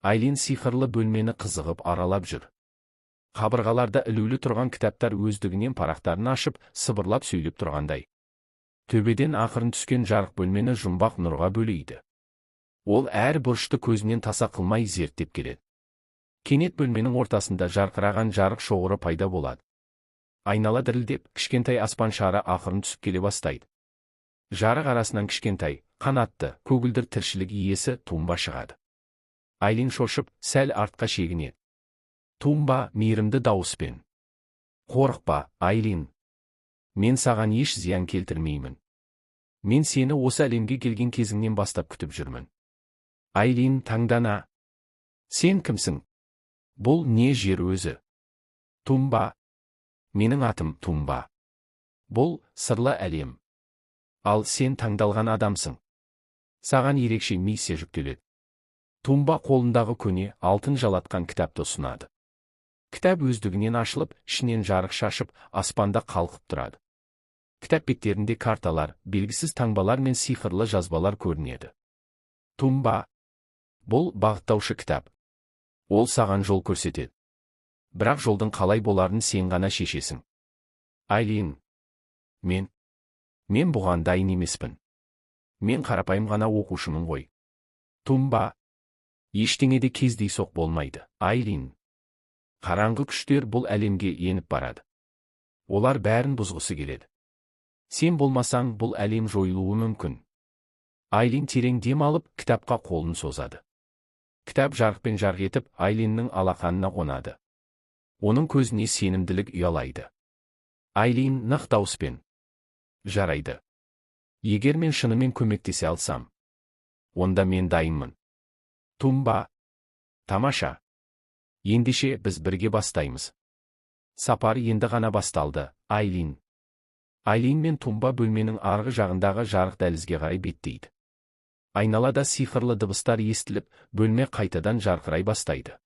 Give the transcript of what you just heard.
Айлин сиқырлы бөлмені қызығып аралап жүр. Қабырғаларда ілулі тұрған кітаптар өздігінен парақтарын ашып, сыбырлап сөйлеп тұрғандай. Төбеден ақырын түскен жарық бөлмені жұмбақ нұрға бөлейді. Ол әр бұрышты көзінен таса қылмай зерттеп келеді. Кенет бөлменің ортасында жарқыраған жарық шоғыры пайда болады. Айнала дірілдеп, кішкентай аспан шары ақырын түсіп келе бастайды. Жарық арасынан кішкентай, қанатты, көгілдір тіршілік иесі Тумба шығады. Айлин шошып, сәл артқа шегінеді. Тумба мейірімді дауыспен: «Қорықпа, Айлин. Мен саған еш зиян келтірмеймін. Мен сені осы әлемге келген кезіңнен бастап күтіп жүрмін». Айлин таңдана: «Сен кімсің? Бұл не жер өзі?» Тумба: «Менің атым Тумба. Бұл сырлы әлем. Ал сен таңдалған адамсың. Саған ерекше миссия жүктеледі». Тумба қолындағы көне, алтын жалатқан кітапты ұсынады. Кітап өздігінен ашылып, ішінен жарық шашып, аспанда қалқып тұрады. Кітап беттерінде карталар, белгісіз таңбалар мен сиқырлы жазбалар көрінеді. Тумба: «Бұл бағыттаушы кітап. Ол саған жол көрсетеді. Бірақ жолдың қалай боларын сен ғана шешесің». Айлин: Мен бұған дайын емеспін. Мен қарапайым ғана оқушымын ғой». Тумба: «Ештеңеде кездейсоқ болмайды, Айлин. Қараңғы күштер бұл әлемге еніп барады. Олар бәрін бұзғысы келеді. Сен болмасаң, бұл әлем жойылуы мүмкін». Айлин терең дем алып, кітапқа қолын созады. Кітап жарықпен жарқ етіп, Айлиннің алақанына қонады. Оның көзіне сенімділік ұялайды. Айлин нық дауыспен: «Жарайды. Егер мен шынымен көмектесе алсам, онда мен дайынмын». Тумба: «Тамаша. Ендеше біз бірге бастаймыз». Сапар енді ғана басталды, Айлин. Айлин мен Тумба бөлменің арғы жағындағы жарық дәлізге қарай беттейді. Айналада сиқырлы дыбыстар естіліп, бөлме қайтадан жарқырай бастайды.